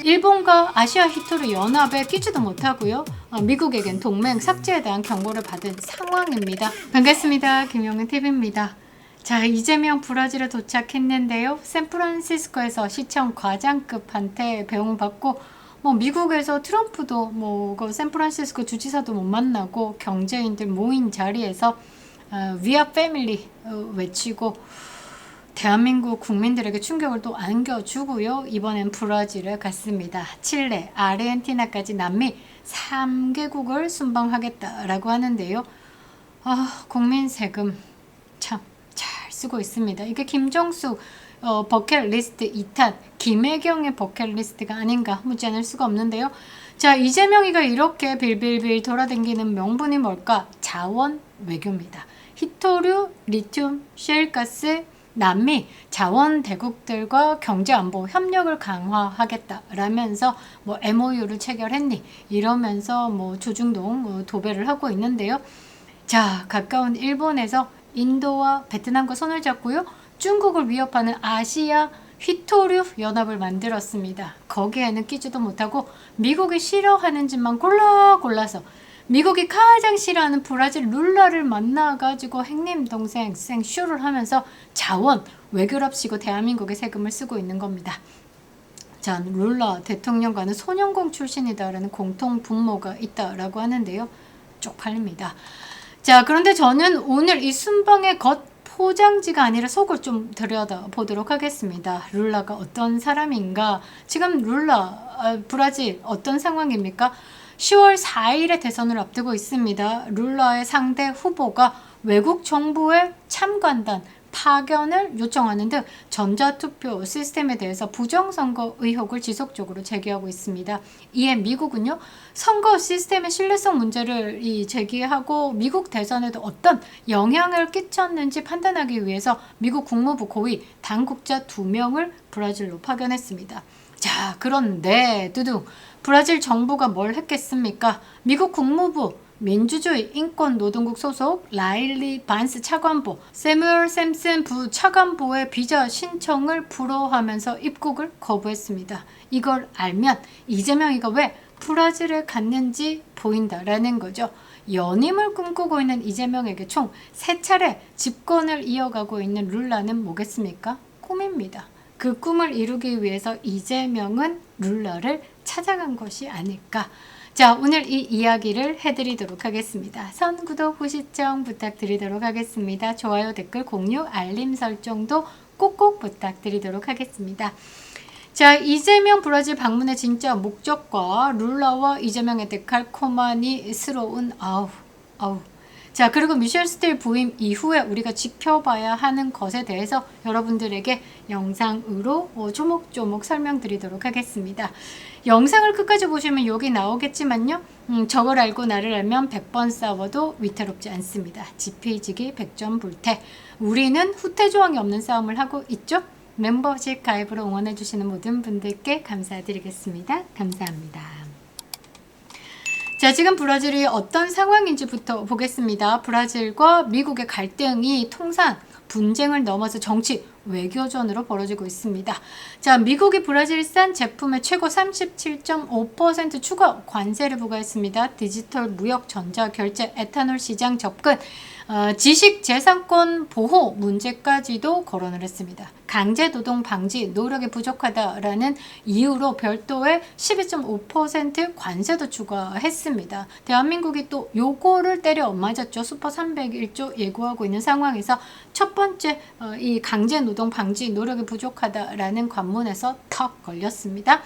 일본과 아시아 히토류 연합에 끼지도 못하고요. 미국에겐 동맹 삭제에 대한 경고를 받은 상황입니다. 반갑습니다. 김용은 TV입니다. 자, 이재명 브라질에 도착했는데요. 샌프란시스코에서 시청 과장급한테 배웅받고 미국에서 트럼프도 그 샌프란시스코 주지사도 못 만나고 경제인들 모인 자리에서 위아 패밀리 외치고 대한민국 국민들에게 충격을 또 안겨주고요. 이번엔 브라질에 갔습니다. 칠레, 아르헨티나까지 남미 3개국을 순방하겠다라고 하는데요. 국민 세금 참 잘 쓰고 있습니다. 이게 김정숙 버킷리스트 2탄 김혜경의 버킷리스트가 아닌가 묻지 않을 수가 없는데요. 자, 이재명이가 이렇게 빌빌빌 돌아다니는 명분이 뭘까? 자원 외교입니다. 히토류, 리튬, 셰일가스, 남미 자원 대국들과 경제 안보 협력을 강화하겠다라면서 MOU를 체결했니? 이러면서 조중동 도배를 하고 있는데요. 자, 가까운 일본에서 인도와 베트남과 손을 잡고요. 중국을 위협하는 아시아 히토류 연합을 만들었습니다. 거기에는 끼지도 못하고 미국이 싫어하는 짓만 골라서 미국이 가장 싫어하는 브라질 룰라를 만나가지고 행님 동생 쇼를 하면서 자원 외교랍시고 대한민국의 세금을 쓰고 있는 겁니다. 자, 룰라 대통령과는 소년공 출신이다라는 공통 분모가 있다라고 하는데요. 쪽팔립니다. 자, 그런데 저는 오늘 이 순방의 겉 포장지가 아니라 속을 좀 들여다보도록 하겠습니다. 룰라가 어떤 사람인가? 지금 룰라, 브라질 어떤 상황입니까? 10월 4일에 대선을 앞두고 있습니다. 룰라의 상대 후보가 외국 정부의 참관단 파견을 요청하는 등 전자투표 시스템에 대해서 부정선거 의혹을 지속적으로 제기하고 있습니다. 이에 미국은요, 선거 시스템의 신뢰성 문제를 제기하고 미국 대선에도 어떤 영향을 끼쳤는지 판단하기 위해서 미국 국무부 고위 당국자 2명을 브라질로 파견했습니다. 자, 그런데 브라질 정부가 뭘 했겠습니까? 미국 국무부 민주주의 인권노동국 소속 라일리 반스 차관보, 세뮤얼 샘슨 부 차관보의 비자 신청을 불허하면서 입국을 거부했습니다. 이걸 알면 이재명이가 왜 브라질에 갔는지 보인다라는 거죠. 연임을 꿈꾸고 있는 이재명에게 총 3차례 집권을 이어가고 있는 룰라는 뭐겠습니까? 꿈입니다. 그 꿈을 이루기 위해서 이재명은 룰라를 찾아간 것이 아닐까. 자, 오늘 이 이야기를 해드리도록 하겠습니다. 선, 구독, 후 시청 부탁드리도록 하겠습니다. 좋아요, 댓글, 공유, 알림 설정도 꼭꼭 부탁드리도록 하겠습니다. 자, 이재명 브라질 방문의 진짜 목적과 룰라와 이재명의 데칼코마니스러운 자, 그리고 미셸 스틸 부임 이후에 우리가 지켜봐야 하는 것에 대해서 여러분들에게 영상으로 조목조목 설명드리도록 하겠습니다. 영상을 끝까지 보시면 여기 나오겠지만요. 저걸 알고 나를 알면 100번 싸워도 위태롭지 않습니다. 지피지기 100점 불태. 우리는 후퇴조항이 없는 싸움을 하고 있죠. 멤버십 가입으로 응원해주시는 모든 분들께 감사드리겠습니다. 감사합니다. 자, 지금 브라질이 어떤 상황인지부터 보겠습니다. 브라질과 미국의 갈등이 통상 분쟁을 넘어서 정치 외교전으로 벌어지고 있습니다. 자, 미국이 브라질산 제품에 최고 37.5% 추가 관세를 부과했습니다. 디지털 무역, 전자 결제, 에탄올 시장 접근, 지식재산권 보호 문제까지도 거론을 했습니다. 강제노동 방지 노력이 부족하다라는 이유로 별도의 12.5% 관세도 추가했습니다. 대한민국이 또 요거를 때려 맞았죠. 슈퍼 301조 예고하고 있는 상황에서 첫 번째 이 강제노동 방지 노력이 부족하다라는 관문에서 턱 걸렸습니다.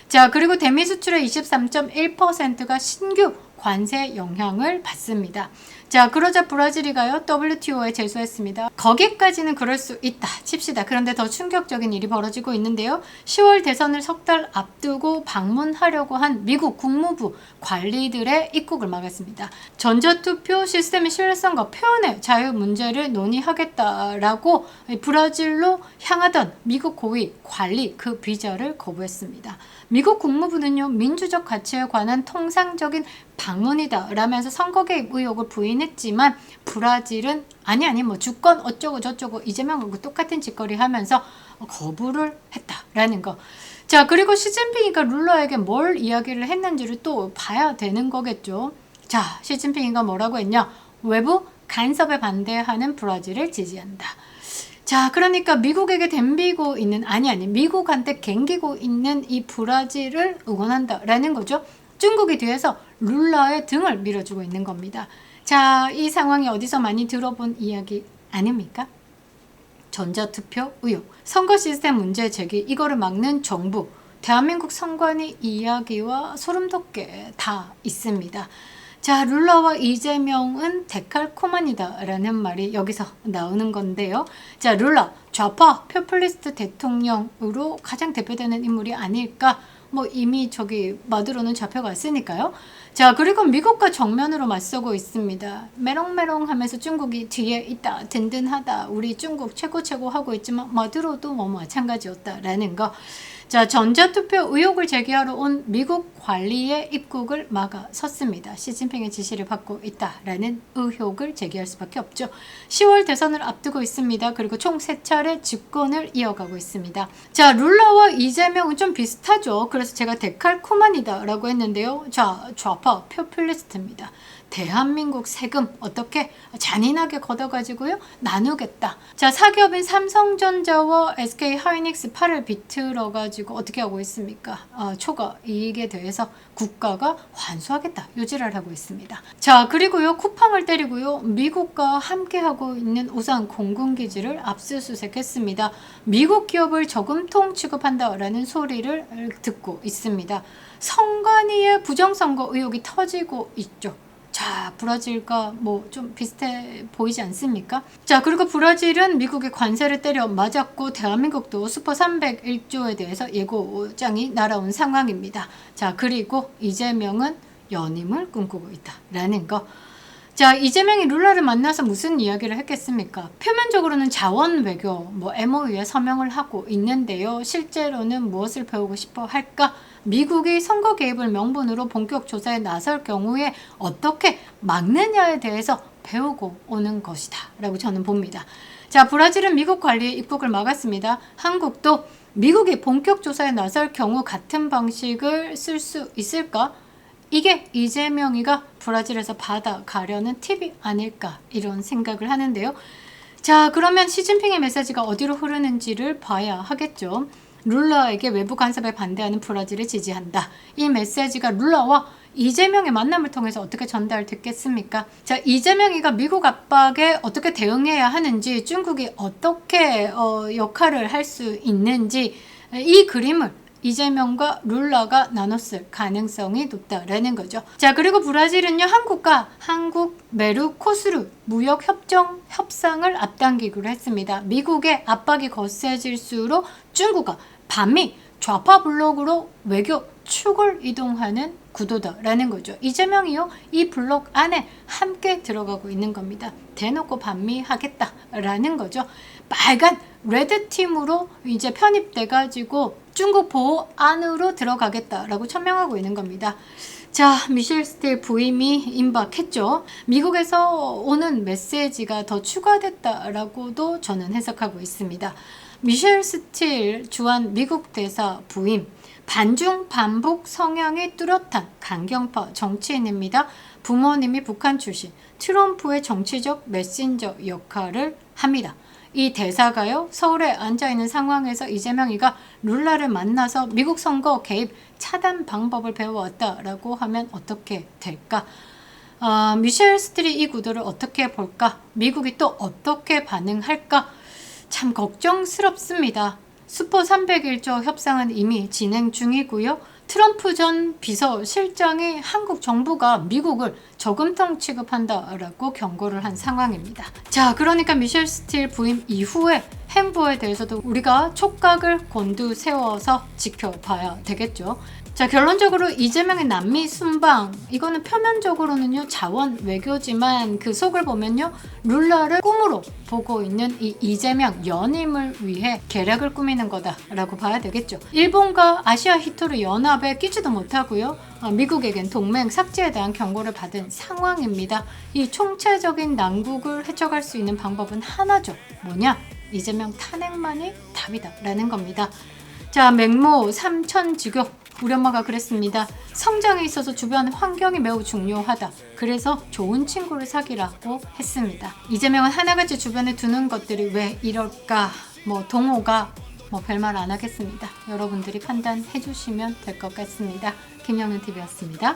자, 그리고 대미 수출의 23.1%가 신규 관세 영향을 받습니다. 자, 그러자 브라질이가요, WTO에 제소했습니다. 거기까지는 그럴 수 있다 칩시다. 그런데 더 충격적인 일이 벌어지고 있는데요. 10월 대선을 석 달 앞두고 방문하려고 한 미국 국무부 관리들의 입국을 막았습니다. 전자투표 시스템의 신뢰성과 표현의 자유 문제를 논의하겠다라고 브라질로 향하던 미국 고위 관리 그 비자를 거부했습니다. 미국 국무부는요, 민주적 가치에 관한 통상적인 방문이다 라면서 선거 개입 의혹을 부인했지만 브라질은 아니 주권 어쩌고 저쩌고 이재명하고 똑같은 짓거리 하면서 거부를 했다라는 거. 자, 그리고 시진핑이가 룰러에게 뭘 이야기를 했는지를 또 봐야 되는 거겠죠. 자, 시진핑이가 뭐라고 했냐? 외부 간섭에 반대하는 브라질을 지지한다. 자, 그러니까 미국에게 덤비고 있는, 미국한테 갱기고 있는 이 브라질을 응원한다라는 거죠. 중국이 뒤에서 룰러의 등을 밀어주고 있는 겁니다. 자, 이 상황이 어디서 많이 들어본 이야기 아닙니까? 전자투표 의혹, 선거 시스템 문제 제기, 이거를 막는 정부, 대한민국 선관위 이야기와 소름 돋게 다 있습니다. 자, 룰러와 이재명은 데칼코마니다 라는 말이 여기서 나오는 건데요. 자, 룰러, 좌파 포퓰리스트 대통령으로 가장 대표되는 인물이 아닐까? 뭐 이미 저기 마두로는 잡혀갔으니까요. 자, 그리고 미국과 정면으로 맞서고 있습니다. 메롱메롱 하면서 중국이 뒤에 있다, 든든하다, 우리 중국 최고 하고 있지만 마두로도 뭐 마찬가지였다라는 거. 자, 전자투표 의혹을 제기하러 온 미국 관리의 입국을 막아섰습니다. 시진핑의 지시를 받고 있다라는 의혹을 제기할 수밖에 없죠. 10월 대선을 앞두고 있습니다. 그리고 총 3차례 집권을 이어가고 있습니다. 자, 룰러와 이재명은 좀 비슷하죠. 그래서 제가 데칼코마니다 라고 했는데요. 자, 좌파 포퓰리스트입니다. 대한민국 세금 어떻게 잔인하게 걷어가지고요 나누겠다. 자, 사기업인 삼성전자와 SK하이닉스 팔을 비틀어가지고 어떻게 하고 있습니까? 초과 이익에 대해서 국가가 환수하겠다 요지를 하고 있습니다. 자, 그리고요 쿠팡을 때리고요 미국과 함께하고 있는 우산 공군기지를 압수수색했습니다. 미국 기업을 저금통 취급한다라는 소리를 듣고 있습니다. 선관위의 부정선거 의혹이 터지고 있죠. 자, 브라질과 뭐 좀 비슷해 보이지 않습니까? 자, 그리고 브라질은 미국의 관세를 때려 맞았고 대한민국도 슈퍼 301조에 대해서 예고장이 날아온 상황입니다. 자, 그리고 이재명은 연임을 꿈꾸고 있다라는 거. 자, 이재명이 룰라를 만나서 무슨 이야기를 했겠습니까? 표면적으로는 자원 외교, MOU에 서명을 하고 있는데요. 실제로는 무엇을 배우고 싶어 할까? 미국이 선거 개입을 명분으로 본격 조사에 나설 경우에 어떻게 막느냐에 대해서 배우고 오는 것이다 라고 저는 봅니다. 자, 브라질은 미국 관리의 입국을 막았습니다. 한국도 미국이 본격 조사에 나설 경우 같은 방식을 쓸 수 있을까? 이게 이재명이가 브라질에서 받아가려는 팁이 아닐까 이런 생각을 하는데요. 자, 그러면 시진핑의 메시지가 어디로 흐르는지를 봐야 하겠죠. 룰라에게 외부 간섭에 반대하는 브라질을 지지한다. 이 메시지가 룰라와 이재명의 만남을 통해서 어떻게 전달됐겠습니까? 자, 이재명이가 미국 압박에 어떻게 대응해야 하는지, 중국이 어떻게 역할을 할 수 있는지 이 그림을 이재명과 룰라가 나눴을 가능성이 높다라는 거죠. 자, 그리고 브라질은요, 한국과 한국 메르코스루 무역 협상을 앞당기기로 했습니다. 미국의 압박이 거세질수록 중국과 반미 좌파 블록으로 외교 축을 이동하는 구도다라는 거죠. 이재명이요, 이 블록 안에 함께 들어가고 있는 겁니다. 대놓고 반미하겠다라는 거죠. 빨간 레드팀으로 이제 편입돼가지고 중국 보호 안으로 들어가겠다라고 천명하고 있는 겁니다. 자, 미셸 스틸 부임이 임박했죠. 미국에서 오는 메시지가 더 추가됐다라고도 저는 해석하고 있습니다. 미셸 스틸 주한 미국 대사 부임, 반중 반북 성향이 뚜렷한 강경파 정치인입니다. 부모님이 북한 출신, 트럼프의 정치적 메신저 역할을 합니다. 이 대사가요, 서울에 앉아있는 상황에서 이재명이가 룰라를 만나서 미국 선거 개입 차단 방법을 배워왔다라고 하면 어떻게 될까? 미셸 스틸이 이 구도를 어떻게 볼까? 미국이 또 어떻게 반응할까? 참 걱정스럽습니다. 슈퍼 301조 협상은 이미 진행 중이고요. 트럼프 전 비서실장이 한국 정부가 미국을 저금통 취급한다라고 경고를 한 상황입니다. 자, 그러니까 미셸 스틸 부임 이후에 행보에 대해서도 우리가 촉각을 곤두세워서 지켜봐야 되겠죠. 자, 결론적으로 이재명의 남미 순방, 이거는 표면적으로는요 자원 외교지만 그 속을 보면요 룰라를 꿈으로 보고 있는 이 이재명 연임을 위해 계략을 꾸미는 거다라고 봐야 되겠죠. 일본과 아시아 히토르 연합에 끼지도 못하고요, 미국에겐 동맹 삭제에 대한 경고를 받은 상황입니다. 이 총체적인 난국을 헤쳐갈 수 있는 방법은 하나죠. 뭐냐? 이재명 탄핵만이 답이다라는 겁니다. 자, 맹모 삼천지교. 우리 엄마가 그랬습니다. 성장에 있어서 주변 환경이 매우 중요하다. 그래서 좋은 친구를 사귀라고 했습니다. 이재명은 하나같이 주변에 두는 것들이 왜 이럴까? 동호가 별말 안 하겠습니다. 여러분들이 판단해 주시면 될 것 같습니다. 김영은TV였습니다.